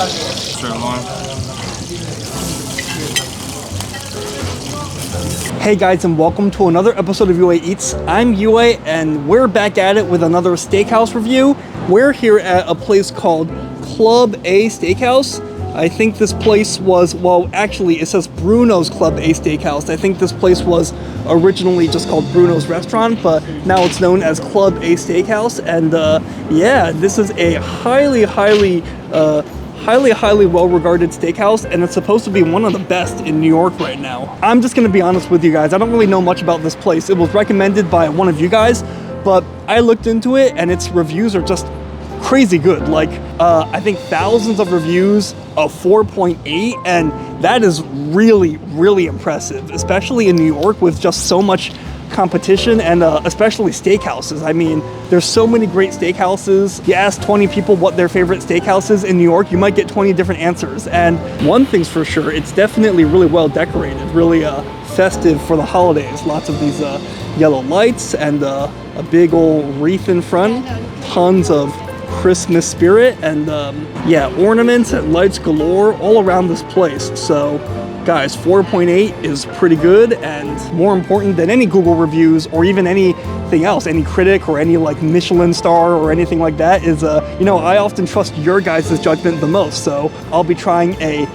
Sirloin. Hey guys, and welcome to another episode of UA Eats. I'm UA, and we're back at it with another steakhouse review. We're here at a place called Club A Steakhouse. I think this place was, well, actually it says Bruno's Club A Steakhouse. I think this place was originally just called Bruno's Restaurant, but now it's known as Club A Steakhouse. And yeah, this is a highly well-regarded steakhouse, and it's supposed to be one of the best in New York right now. I'm just gonna be honest with you guys, I don't really know much about this place. It was recommended by one of you guys, but I looked into it and its reviews are just crazy good. Like, I think thousands of reviews, a 4.8, and that is really impressive, especially in New York with just so much competition, and especially steakhouses. I mean, there's so many great steakhouses. You ask 20 people what their favorite steakhouse is in New York, you might get 20 different answers. And one thing's for sure, it's definitely really well decorated, really festive for the holidays. Lots of these yellow lights and a big old wreath in front, tons of Christmas spirit, and yeah, ornaments and lights galore all around this place. So guys, 4.8 is pretty good, and more important than any Google reviews or even anything else, any critic or any like Michelin star or anything like that is, you know, I often trust your guys' judgment the most. So I'll be trying a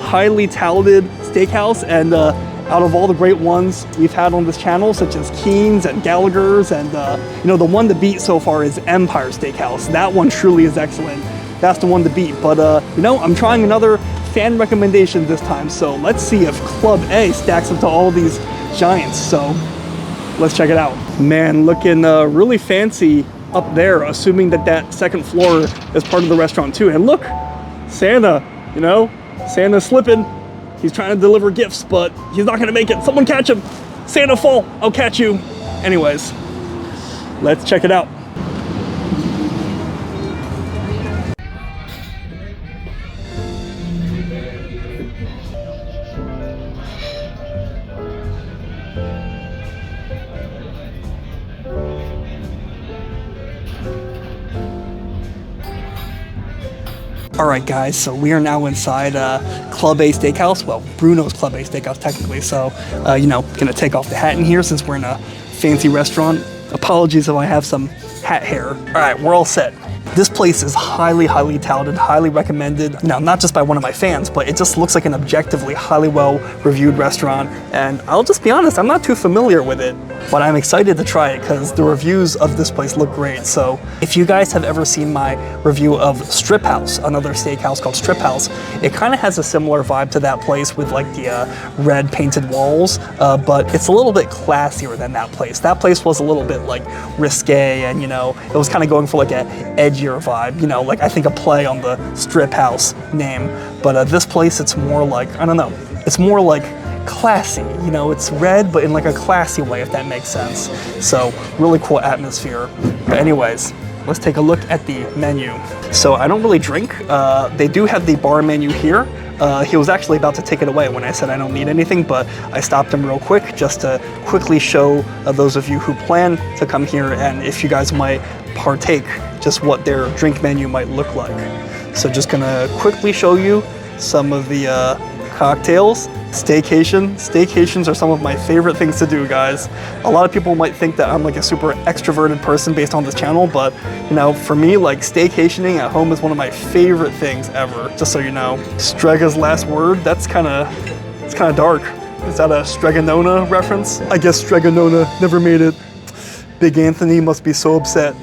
highly touted steakhouse, and out of all the great ones we've had on this channel, such as Keen's and Gallaghers, and you know, the one to beat so far is Empire Steakhouse. That one truly is excellent. That's the one to beat. But you know, I'm trying another fan recommendation this time, so let's see if Club A stacks up to all these giants. So let's check it out. Man, looking really fancy up there, assuming that that second floor is part of the restaurant too. And look, Santa, you know, Santa's slipping. He's trying to deliver gifts, but he's not gonna make it. Someone catch him. Santa, fall, I'll catch you. Anyways, let's check it out. Alright guys, so we are now inside Club A Steakhouse, well, Bruno's Club A Steakhouse technically, so, you know, gonna take off the hat in here since we're in a fancy restaurant. Apologies if I have some hat hair. Alright, we're all set. This place is highly touted, highly recommended. Now, not just by one of my fans, but it just looks like an objectively highly well-reviewed restaurant. And I'll just be honest, I'm not too familiar with it, but I'm excited to try it because the reviews of this place look great. So if you guys have ever seen my review of Strip House, another steakhouse called Strip House, it kind of has a similar vibe to that place with like the red painted walls, but it's a little bit classier than that place. That place was a little bit like risque, and you know, it was kind of going for like an edgier vibe, you know, like I think a play on the Strip House name. But this place, it's more like, I don't know, it's more like classy, you know, it's red but in like a classy way, if that makes sense. So really cool atmosphere. But anyways, let's take a look at the menu. So I don't really drink. They do have the bar menu here. He was actually about to take it away when I said I don't need anything, but I stopped him real quick just to quickly show those of you who plan to come here, and if you guys might partake, just what their drink menu might look like. So just gonna quickly show you some of the cocktails. Staycations are some of my favorite things to do, guys. A lot of people might think that I'm like a super extroverted person based on this channel, but you know, for me, like staycationing at home is one of my favorite things ever, just so you know. Strega's last word, it's kind of dark. Is that a Stregonona reference? I guess Stregonona never made it. Big Anthony must be so upset.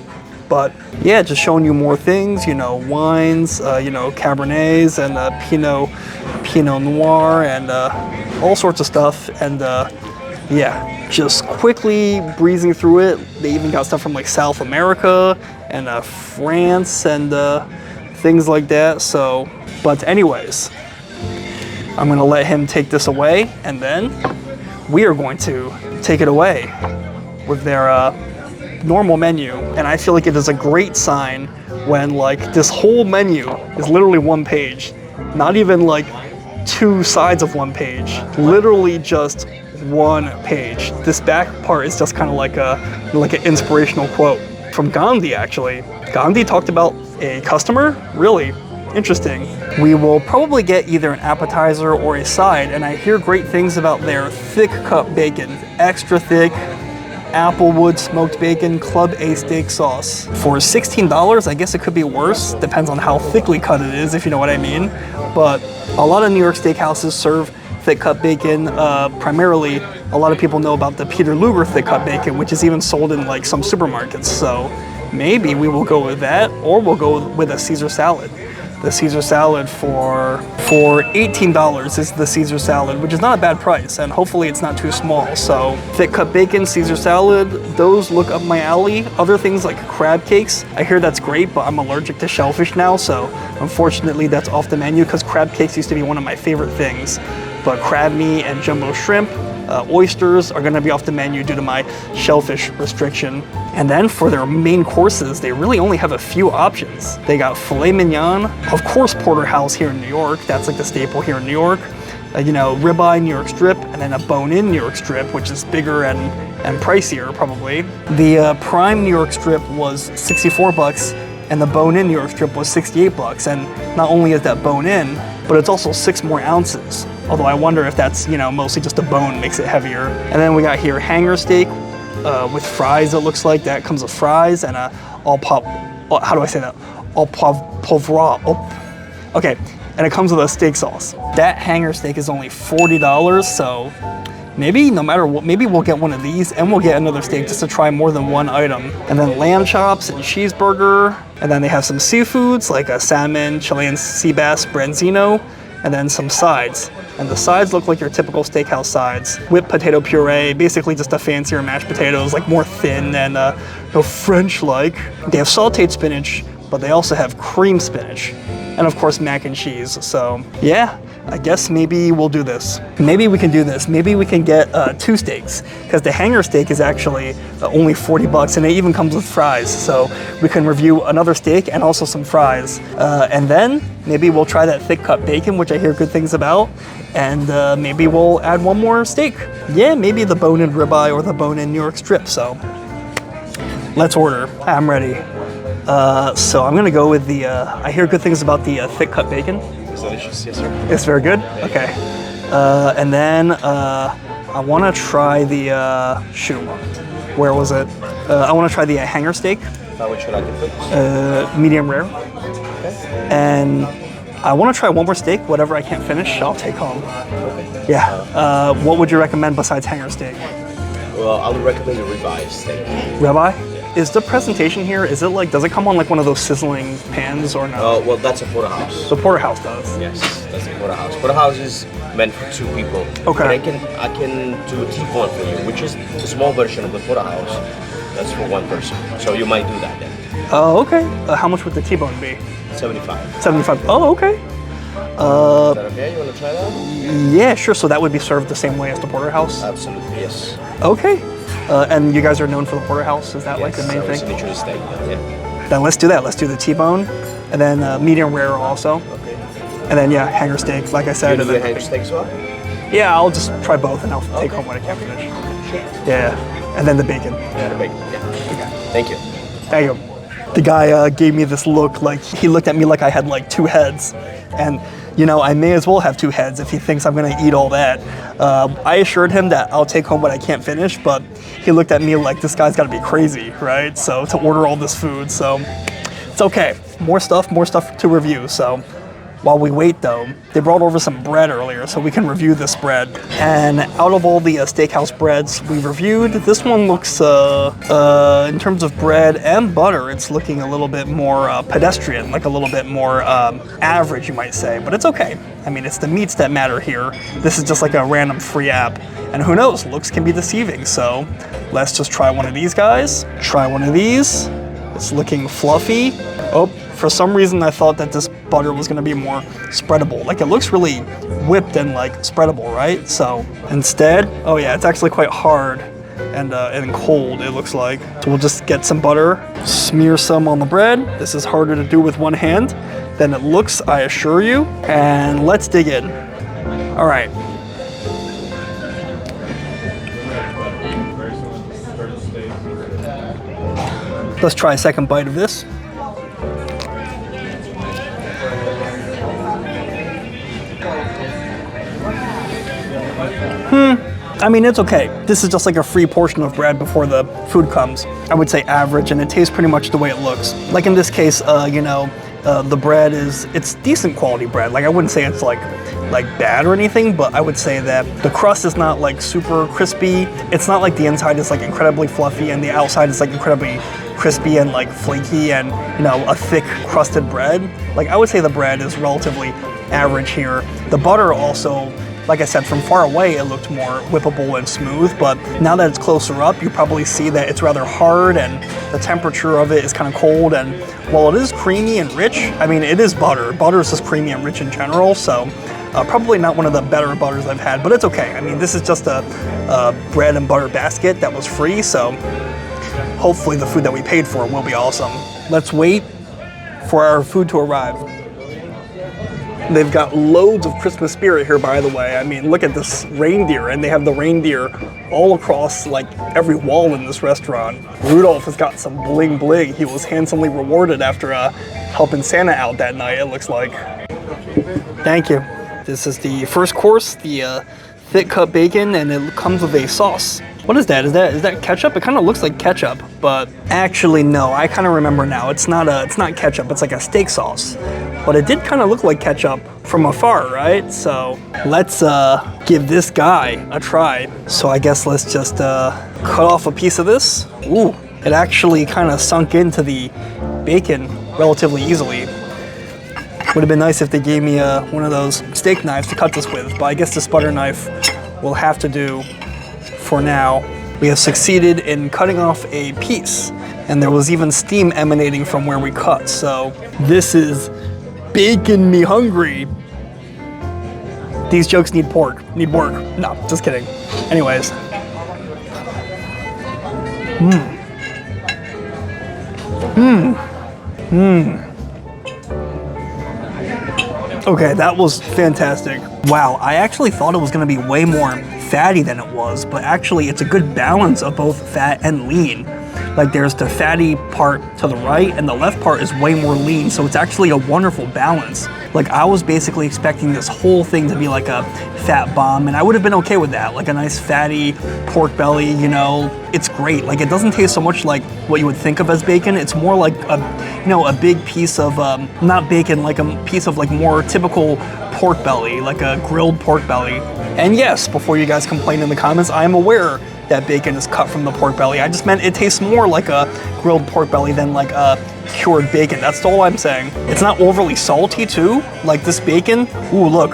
But yeah, just showing you more things, you know, wines, you know, Cabernets and Pinot Noir and all sorts of stuff. And yeah, just quickly breezing through it. They even got stuff from like South America and France and things like that. So, but anyways, I'm gonna let him take this away, and then we are going to take it away with their normal menu. And I feel like it is a great sign when like this whole menu is literally one page, not even like two sides of one page, literally just one page. This back part is just kind of like an inspirational quote from Gandhi. Actually, Gandhi talked about a customer, really, interesting. We will probably get either an appetizer or a side, and I hear great things about their thick cut bacon, extra thick, applewood smoked bacon, Club A steak sauce. For $16, I guess it could be worse. Depends on how thickly cut it is, if you know what I mean. But a lot of New York steakhouses serve thick cut bacon. Primarily, a lot of people know about the Peter Luger thick cut bacon, which is even sold in like some supermarkets. So maybe we will go with that, or we'll go with a Caesar salad. The Caesar salad for $18 is the Caesar salad, which is not a bad price, and hopefully it's not too small. So thick cut bacon, Caesar salad, those look up my alley. Other things like crab cakes, I hear that's great, but I'm allergic to shellfish now, so unfortunately that's off the menu, because crab cakes used to be one of my favorite things. But crab meat and jumbo shrimp, oysters are gonna be off the menu due to my shellfish restriction. And then for their main courses, they really only have a few options. They got filet mignon, of course porterhouse here in New York, that's like the staple here in New York. You know, ribeye New York strip, and then a bone-in New York strip, which is bigger and pricier probably. The prime New York strip was $64, and the bone-in New York strip was $68. And not only is that bone-in, but it's also 6 more ounces. Although I wonder if that's, you know, mostly just the bone makes it heavier. And then we got here hanger steak with fries, it looks like. That comes with fries and a how do I say that? Pauvra. Okay, and it comes with a steak sauce. That hanger steak is only $40, so maybe no matter what, maybe we'll get one of these and we'll get another steak just to try more than one item. And then lamb chops and cheeseburger. And then they have some seafoods like a salmon, Chilean sea bass, branzino, and then some sides. And the sides look like your typical steakhouse sides. Whipped potato puree, basically just a fancier mashed potatoes, like more thin and French-like. They have sauteed spinach, but they also have cream spinach. And of course, mac and cheese. So yeah, I guess maybe we'll do this. Maybe we can do this. Maybe we can get 2 steaks, because the hanger steak is actually only $40, and it even comes with fries. So we can review another steak and also some fries. And then maybe we'll try that thick cut bacon, which I hear good things about. And maybe we'll add one more steak. Yeah, maybe the bone-in ribeye or the bone-in New York strip. So let's order. I'm ready. So I'm gonna go with the, I hear good things about the thick cut bacon. It's delicious, yes sir. It's very good? Okay. And then I wanna try the, where was it? I wanna try the hanger steak. Which would I get? Medium rare. Okay. And I wanna try one more steak, whatever I can't finish, I'll take home. Okay. Yeah, what would you recommend besides hanger steak? Well, I would recommend the ribeye steak. Ribeye? Is the presentation here, is it like, does it come on like one of those sizzling pans or no? Well, that's a porterhouse. The porterhouse does? Yes, that's a porterhouse. Porterhouse is meant for 2 people. Okay. But I can do a T-bone for you, which is a small version of the porterhouse. That's for 1 person. So you might do that then. Oh, okay. How much would the T-bone be? 75. 75. Oh, okay. Is that okay? You want to try that? Yeah, sure. So that would be served the same way as the porterhouse? Absolutely, yes. Okay. And you guys are known for the porterhouse? Is that like the main thing? Signature steak, yeah. Then let's do that. Let's do the T-bone, and then medium rare also. Okay. And then yeah, hanger steak, like I said. You do the hanger steak as well? Yeah, I'll just try both, and I'll take home what I can't finish. Sure. Yeah, and then the bacon. Yeah, the bacon. Yeah. Okay. Thank you. Thank you. The guy gave me this look, like he looked at me like I had like 2 heads, and you know, I may as well have 2 heads if he thinks I'm gonna eat all that. I assured him that I'll take home what I can't finish, but he looked at me like this guy's gotta be crazy, right? So to order all this food, so it's okay. More stuff to review. So while we wait though, they brought over some bread earlier, so we can review this bread. And out of all the steakhouse breads we reviewed, this one looks, in terms of bread and butter, it's looking a little bit more pedestrian, like a little bit more average, you might say, but it's okay. I mean, it's the meats that matter here. This is just like a random free app. And who knows, looks can be deceiving, so let's just try one of these guys. Try one of these. It's looking fluffy. Oh, for some reason I thought that this butter was gonna be more spreadable. Like it looks really whipped and like spreadable, right? So instead, oh yeah, it's actually quite hard and cold, it looks like. So we'll just get some butter, smear some on the bread. This is harder to do with one hand than it looks, I assure you. And let's dig in. All right. Let's try a second bite of this. I mean, it's okay. This is just like a free portion of bread before the food comes. I would say average, and it tastes pretty much the way it looks. Like in this case, you know, the bread it's decent quality bread. Like I wouldn't say it's like bad or anything, but I would say that the crust is not like super crispy. It's not like the inside is like incredibly fluffy and the outside is like incredibly crispy and like flaky and, you know, a thick crusted bread. Like I would say the bread is relatively average here. The butter also, like I said, from far away it looked more whippable and smooth, but now that it's closer up, you probably see that it's rather hard and the temperature of it is kind of cold, and while it is creamy and rich, I mean, it is butter. Butter is just creamy and rich in general, so probably not one of the better butters I've had, but it's okay. I mean, this is just a bread and butter basket that was free, so hopefully the food that we paid for will be awesome. Let's wait for our food to arrive. They've got loads of Christmas spirit here, by the way. I mean, look at this reindeer, and they have the reindeer all across like every wall in this restaurant. Rudolph has got some bling bling. He was handsomely rewarded after helping Santa out that night, it looks like. Thank you. This is the first course, the thick cut bacon, and it comes with a sauce. What is that? Is that ketchup? It kind of looks like ketchup, but actually no. I kind of remember now. It's not ketchup. It's like a steak sauce, but it did kind of look like ketchup from afar, right? So let's give this guy a try. So I guess let's just cut off a piece of this. Ooh, it actually kind of sunk into the bacon relatively easily. Would have been nice if they gave me one of those steak knives to cut this with, but I guess this butter knife will have to do for now. We have succeeded in cutting off a piece, and there was even steam emanating from where we cut, so this is baking me hungry. These jokes need work. No, just kidding. Anyways. Okay, that was fantastic. Wow, I actually thought it was gonna be way more fatty than it was, but actually it's a good balance of both fat and lean. Like there's the fatty part to the right and the left part is way more lean, so it's actually a wonderful balance. Like I was basically expecting this whole thing to be like a fat bomb, and I would have been okay with that, like a nice fatty pork belly, you know. It's great. Like it doesn't taste so much like what you would think of as bacon. It's more like a big piece of not bacon, like a piece of like more typical pork belly, like a grilled pork belly. And yes, before you guys complain in the comments, I am aware that bacon is cut from the pork belly. I just meant it tastes more like a grilled pork belly than like a cured bacon. That's all I'm saying. It's not overly salty too, like this bacon. Ooh, look,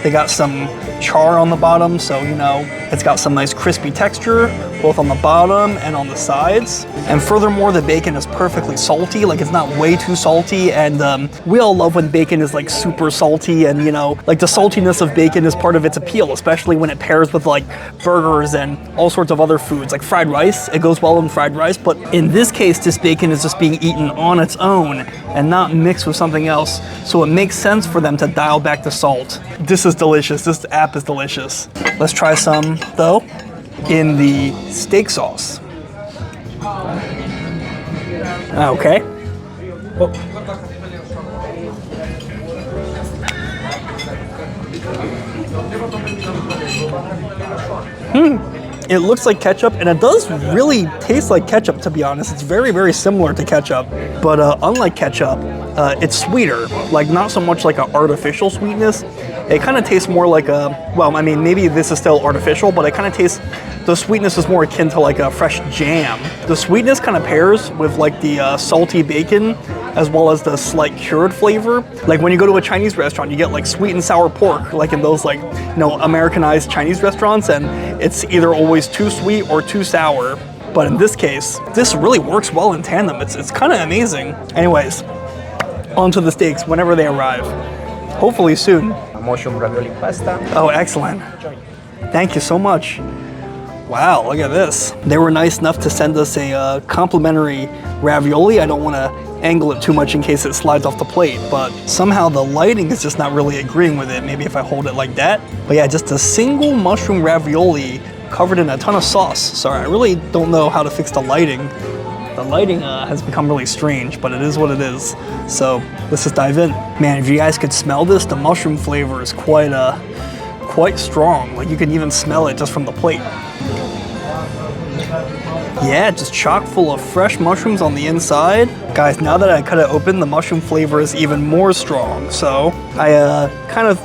they got some char on the bottom, so you know, it's got some nice crispy texture, both on the bottom and on the sides. And furthermore, the bacon is perfectly salty, like it's not way too salty, and we all love when bacon is like super salty, and you know, like the saltiness of bacon is part of its appeal, especially when it pairs with like burgers and all sorts of other foods, like fried rice. It goes well in fried rice, but in this case, this bacon is just being eaten on its own and not mixed with something else, so it makes sense for them to dial back the salt. This is delicious. This app is delicious. Let's try some though in the steak sauce. Okay. Oh. It looks like ketchup, and it does really taste like ketchup, to be honest. It's very, very similar to ketchup, but unlike ketchup, it's sweeter. Like not so much like an artificial sweetness. It kind of tastes more like a, well, I mean, maybe this is still artificial, but it kind of tastes, the sweetness is more akin to like a fresh jam. The sweetness kind of pairs with like the salty bacon, as well as the slight cured flavor. Like when you go to a Chinese restaurant, you get like sweet and sour pork, like in those like, you know, Americanized Chinese restaurants, and it's either always too sweet or too sour. But in this case, this really works well in tandem. It's kind of amazing. Anyways, onto the steaks whenever they arrive. Hopefully soon. Mushroom ravioli pasta. Oh, excellent. Thank you so much. Wow, look at this. They were nice enough to send us a complimentary ravioli. I don't want to angle it too much in case it slides off the plate, but somehow the lighting is just not really agreeing with it. Maybe if I hold it like that. But yeah, just a single mushroom ravioli covered in a ton of sauce. Sorry, I really don't know how to fix the lighting. The lighting has become really strange, but it is what it is. So let's just dive in. Man, if you guys could smell this, the mushroom flavor is quite quite strong. Like you can even smell it just from the plate. Yeah, just chock full of fresh mushrooms on the inside. Guys, now that I cut it open, the mushroom flavor is even more strong. So I kind of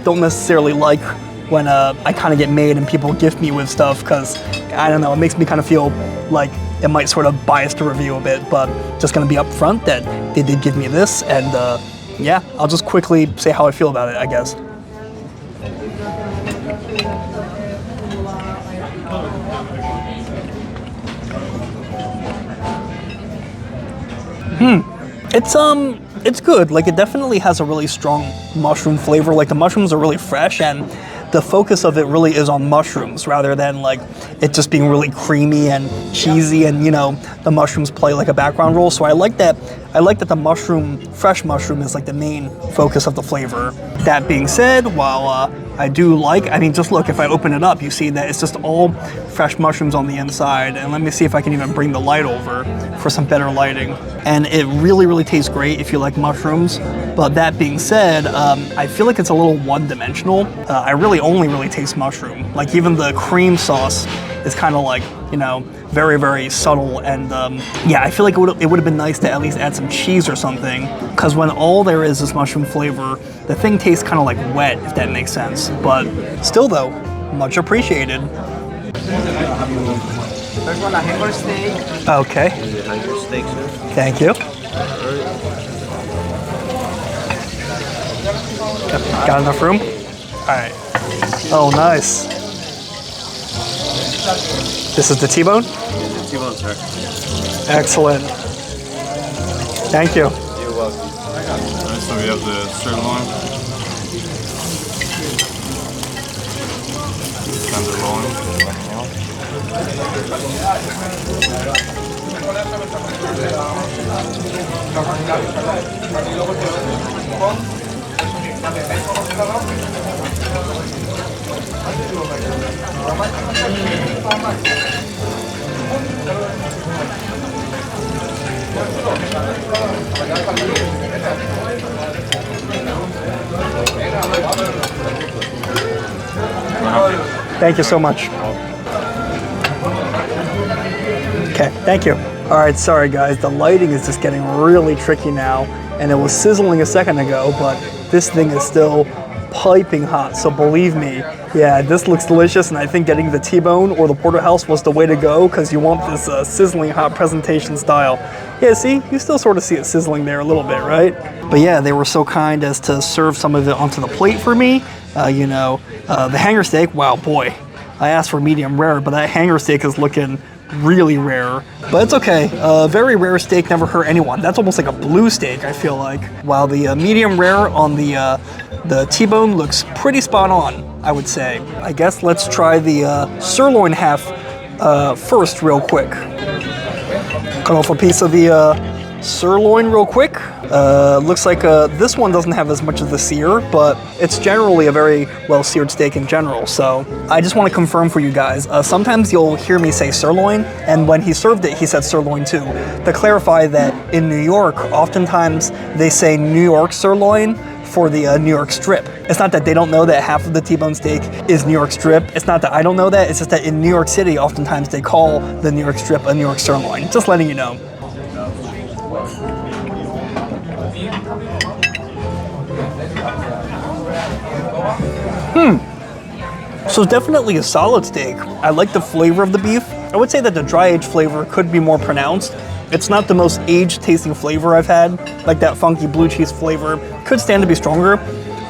don't necessarily like when I kind of get made and people gift me with stuff, because I don't know, it makes me kind of feel like it might sort of bias the review a bit, but just gonna be upfront that they did give me this, and yeah, I'll just quickly say how I feel about it, I guess. It's good. Like, it definitely has a really strong mushroom flavor. Like, the mushrooms are really fresh, and the focus of it really is on mushrooms rather than like it just being really creamy and cheesy, and you know, the mushrooms play like a background role. So I like that the mushroom, fresh mushroom, is like the main focus of the flavor. That being said, while I do like, I mean, just look, if I open it up, you see that it's just all fresh mushrooms on the inside. And let me see if I can even bring the light over for some better lighting. And it really, really tastes great if you like mushrooms. But that being said, I feel like it's a little one-dimensional. I really only really taste mushroom. Like, even the cream sauce is kind of like, you know, very, very subtle. And yeah, I feel like it would have been nice to at least add some cheese or something, because when all there is mushroom flavor, the thing tastes kind of like wet, if that makes sense. But still though, much appreciated. First one, a hanger steak. Okay. Hanger steak, sir. Thank you. Got enough room? All right. Oh, nice. This is the T-bone? The T-bone, sir. Excellent. Thank you. You're welcome. Alright, so we have the sirloin, tenderloin, Thank you so much. Okay, thank you. All right, sorry guys, the lighting is just getting really tricky now, and it was sizzling a second ago, but this thing is still piping hot, so believe me, yeah, this looks delicious, and I think getting the T-bone or the porterhouse was the way to go, because you want this sizzling hot presentation style. Yeah, see, you still sort of see it sizzling there a little bit, right? But yeah, they were so kind as to serve some of it onto the plate for me. You know, the hanger steak, wow, boy, I asked for medium rare, but that hanger steak is looking really rare. But it's okay, very rare steak never hurt anyone. That's almost like a blue steak, I feel like. While the medium rare on the T-bone looks pretty spot on, I would say. I guess let's try the sirloin half first real quick. Cut off a piece of the sirloin real quick. Looks like this one doesn't have as much of the sear, but it's generally a very well seared steak in general. So I just want to confirm for you guys, sometimes you'll hear me say sirloin, and when he served it, he said sirloin too. To clarify that in New York, oftentimes they say New York sirloin for the New York strip. It's not that they don't know that half of the T-bone steak is New York strip. It's not that I don't know that. It's just that in New York City, oftentimes they call the New York strip a New York sirloin. Just letting you know. So definitely a solid steak. I like the flavor of the beef. I would say that the dry aged flavor could be more pronounced. It's not the most aged tasting flavor I've had. Like that funky blue cheese flavor could stand to be stronger,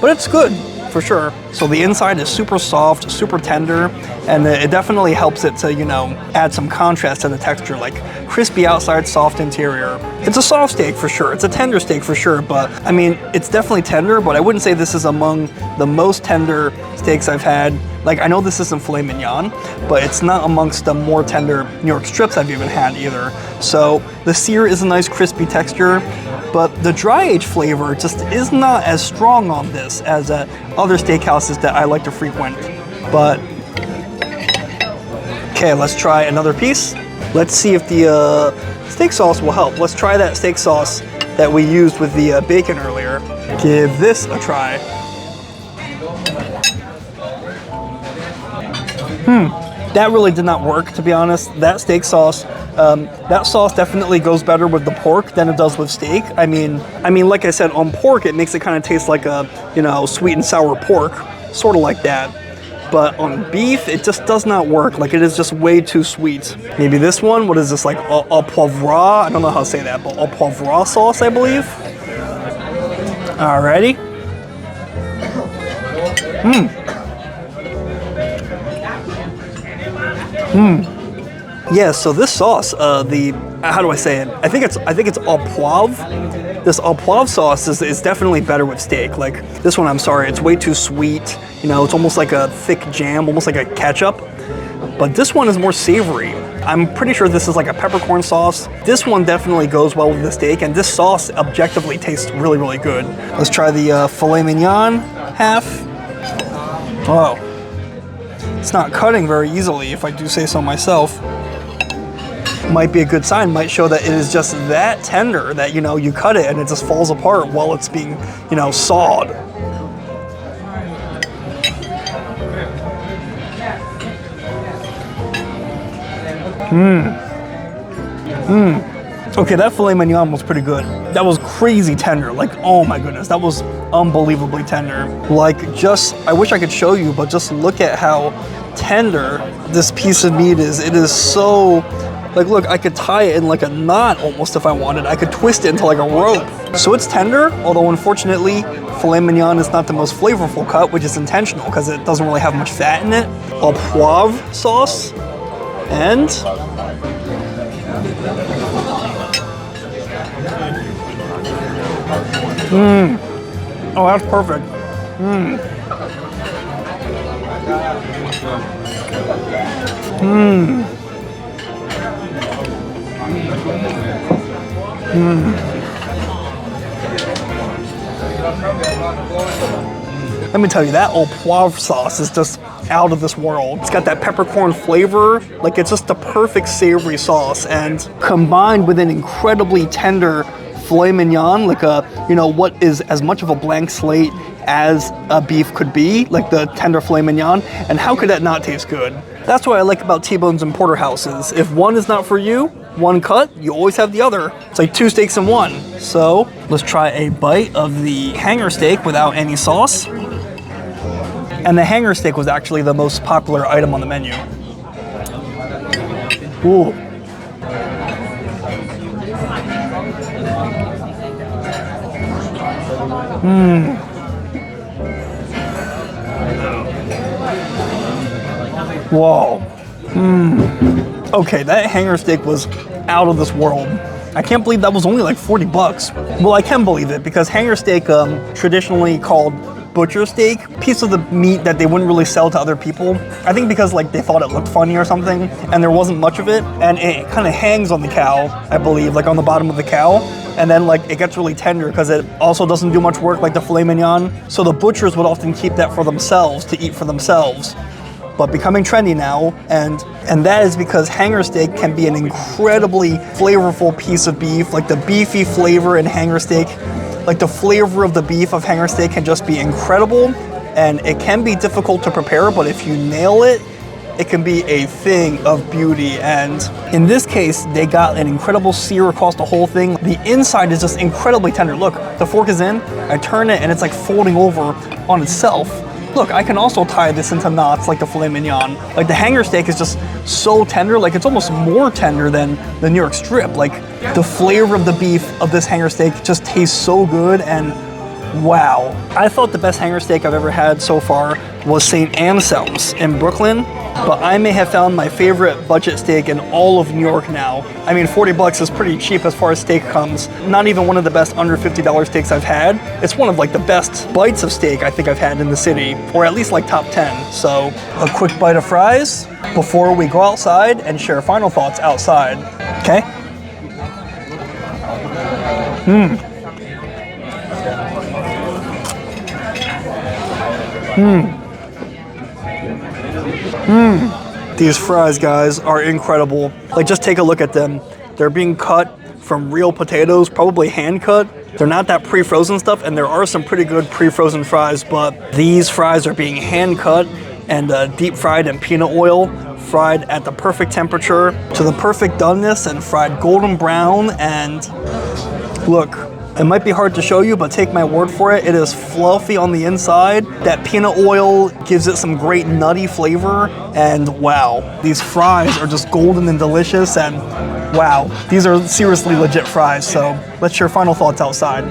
but it's good for sure. So the inside is super soft, super tender, and it definitely helps it to, you know, add some contrast to the texture, like crispy outside, soft interior. It's a soft steak for sure. It's a tender steak for sure, but I mean, it's definitely tender, but I wouldn't say this is among the most tender steaks I've had. Like, I know this isn't filet mignon, but it's not amongst the more tender New York strips I've even had either. So the sear is a nice crispy texture, but the dry aged flavor just is not as strong on this as other steakhouses that I like to frequent. But okay, let's try another piece. Let's see if the steak sauce will help. Let's try that steak sauce that we used with the bacon earlier. Give this a try. That really did not work, to be honest. That steak sauce, that sauce definitely goes better with the pork than it does with steak. I mean, like I said, on pork, it makes it kind of taste like a, you know, sweet and sour pork, sort of like that. But on beef, it just does not work. Like, it is just way too sweet. Maybe this one, what is this, like au poivre? I don't know how to say that, but au poivre sauce, I believe. Alrighty. Yeah, so this sauce, how do I say it? I think it's au poivre. This au poivre sauce is definitely better with steak. Like, this one, I'm sorry, it's way too sweet. You know, it's almost like a thick jam, almost like a ketchup. But this one is more savory. I'm pretty sure this is like a peppercorn sauce. This one definitely goes well with the steak, and this sauce objectively tastes really, really good. Let's try the filet mignon half. Oh, it's not cutting very easily, if I do say so myself. Might be a good sign, might show that it is just that tender that, you know, you cut it and it just falls apart while it's being, you know, sawed. Okay, that filet mignon was pretty good. That was crazy tender. Like, oh my goodness, that was unbelievably tender. Like, just, I wish I could show you, but just look at how tender this piece of meat is. It is so, like, look, I could tie it in like a knot almost if I wanted. I could twist it into like a rope. So it's tender, although unfortunately, filet mignon is not the most flavorful cut, which is intentional because it doesn't really have much fat in it. Au poivre sauce, and oh, that's perfect. Let me tell you, that au poivre sauce is just out of this world. It's got that peppercorn flavor, like it's just the perfect savory sauce, and combined with an incredibly tender filet mignon, like a, you know, what is as much of a blank slate as a beef could be, like the tender filet mignon, and how could that not taste good? That's what I like about T-bones and porterhouses. If one is not for you, one cut, you always have the other. It's like two steaks in one. So let's try a bite of the hanger steak without any sauce. And the hanger steak was actually the most popular item on the menu. Ooh. Whoa. Okay, that hanger steak was out of this world. I can't believe that was only like 40 bucks. Well, I can believe it because hanger steak, traditionally called butcher steak, piece of the meat that they wouldn't really sell to other people. I think because like they thought it looked funny or something, and there wasn't much of it, and it kind of hangs on the cow, I believe, like on the bottom of the cow, and then like it gets really tender because it also doesn't do much work like the filet mignon. So the butchers would often keep that for themselves to eat for themselves. But becoming trendy now, and that is because hanger steak can be an incredibly flavorful piece of beef. Like the beefy flavor in hanger steak, like the flavor of the beef of hanger steak can just be incredible, and it can be difficult to prepare, but if you nail it, it can be a thing of beauty. And in this case, they got an incredible sear across the whole thing. The inside is just incredibly tender. Look, the fork is in, I turn it, and it's like folding over on itself. Look, I can also tie this into knots like the filet mignon. Like the hanger steak is just so tender, like it's almost more tender than the New York strip. Like the flavor of the beef of this hanger steak just tastes so good, and wow. I thought the best hanger steak I've ever had so far was St. Anselm's in Brooklyn, but I may have found my favorite budget steak in all of New York now. I mean, 40 bucks is pretty cheap as far as steak comes. Not even one of the best under $50 steaks I've had. It's one of like the best bites of steak I think I've had in the city, or at least like top 10. So a quick bite of fries before we go outside and share final thoughts outside. Okay? These fries, guys, are incredible. Like, just take a look at them. They're being cut from real potatoes, probably hand cut. They're not that pre-frozen stuff, and there are some pretty good pre-frozen fries, but these fries are being hand cut, and deep fried in peanut oil, fried at the perfect temperature to the perfect doneness, and fried golden brown. And look, it might be hard to show you, but take my word for it, it is fluffy on the inside. That peanut oil gives it some great nutty flavor, and wow, these fries are just golden and delicious, and wow, these are seriously legit fries. So let's share final thoughts outside.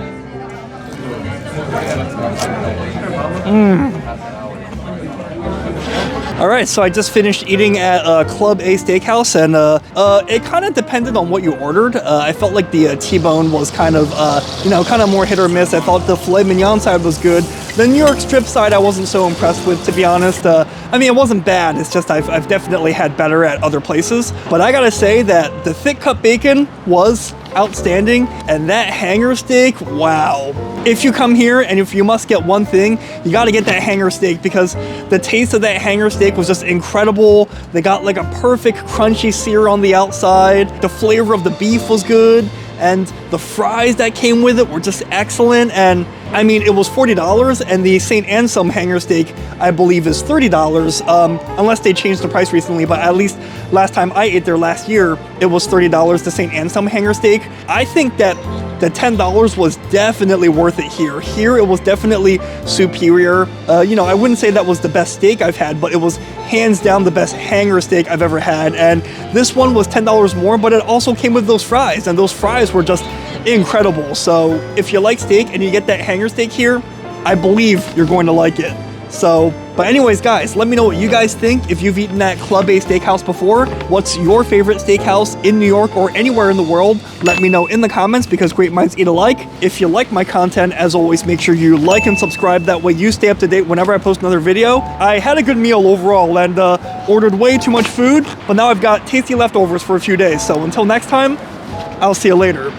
All right, so I just finished eating at Club A Steakhouse, and it kind of depended on what you ordered. I felt like the T-bone was kind of, kind of more hit or miss. I thought the filet mignon side was good. The New York strip side I wasn't so impressed with, to be honest. I mean, it wasn't bad. It's just I've definitely had better at other places. But I gotta say that the thick cut bacon was outstanding, and that hanger steak, wow. If you come here and if you must get one thing, you got to get that hanger steak, because the taste of that hanger steak was just incredible. They got like a perfect crunchy sear on the outside. The flavor of the beef was good, and the fries that came with it were just excellent. And I mean, it was $40, and the St. Anselm hanger steak, I believe, is $30, unless they changed the price recently, but at least last time I ate there last year, it was $30, the St. Anselm hanger steak. I think that the $10 was definitely worth it here. Here, it was definitely superior. I wouldn't say that was the best steak I've had, but it was hands down the best hanger steak I've ever had. And this one was $10 more, but it also came with those fries, and those fries were just incredible. So if you like steak and you get that hanger steak here, I believe you're going to like it. So, but anyways, guys, let me know what you guys think. If you've eaten at Club A Steakhouse before, what's your favorite steakhouse in New York or anywhere in the world? Let me know in the comments, because great minds eat alike. If you like my content, as always, make sure you like and subscribe. That way you stay up to date whenever I post another video. I had a good meal overall, and ordered way too much food, but now I've got tasty leftovers for a few days. So until next time, I'll see you later.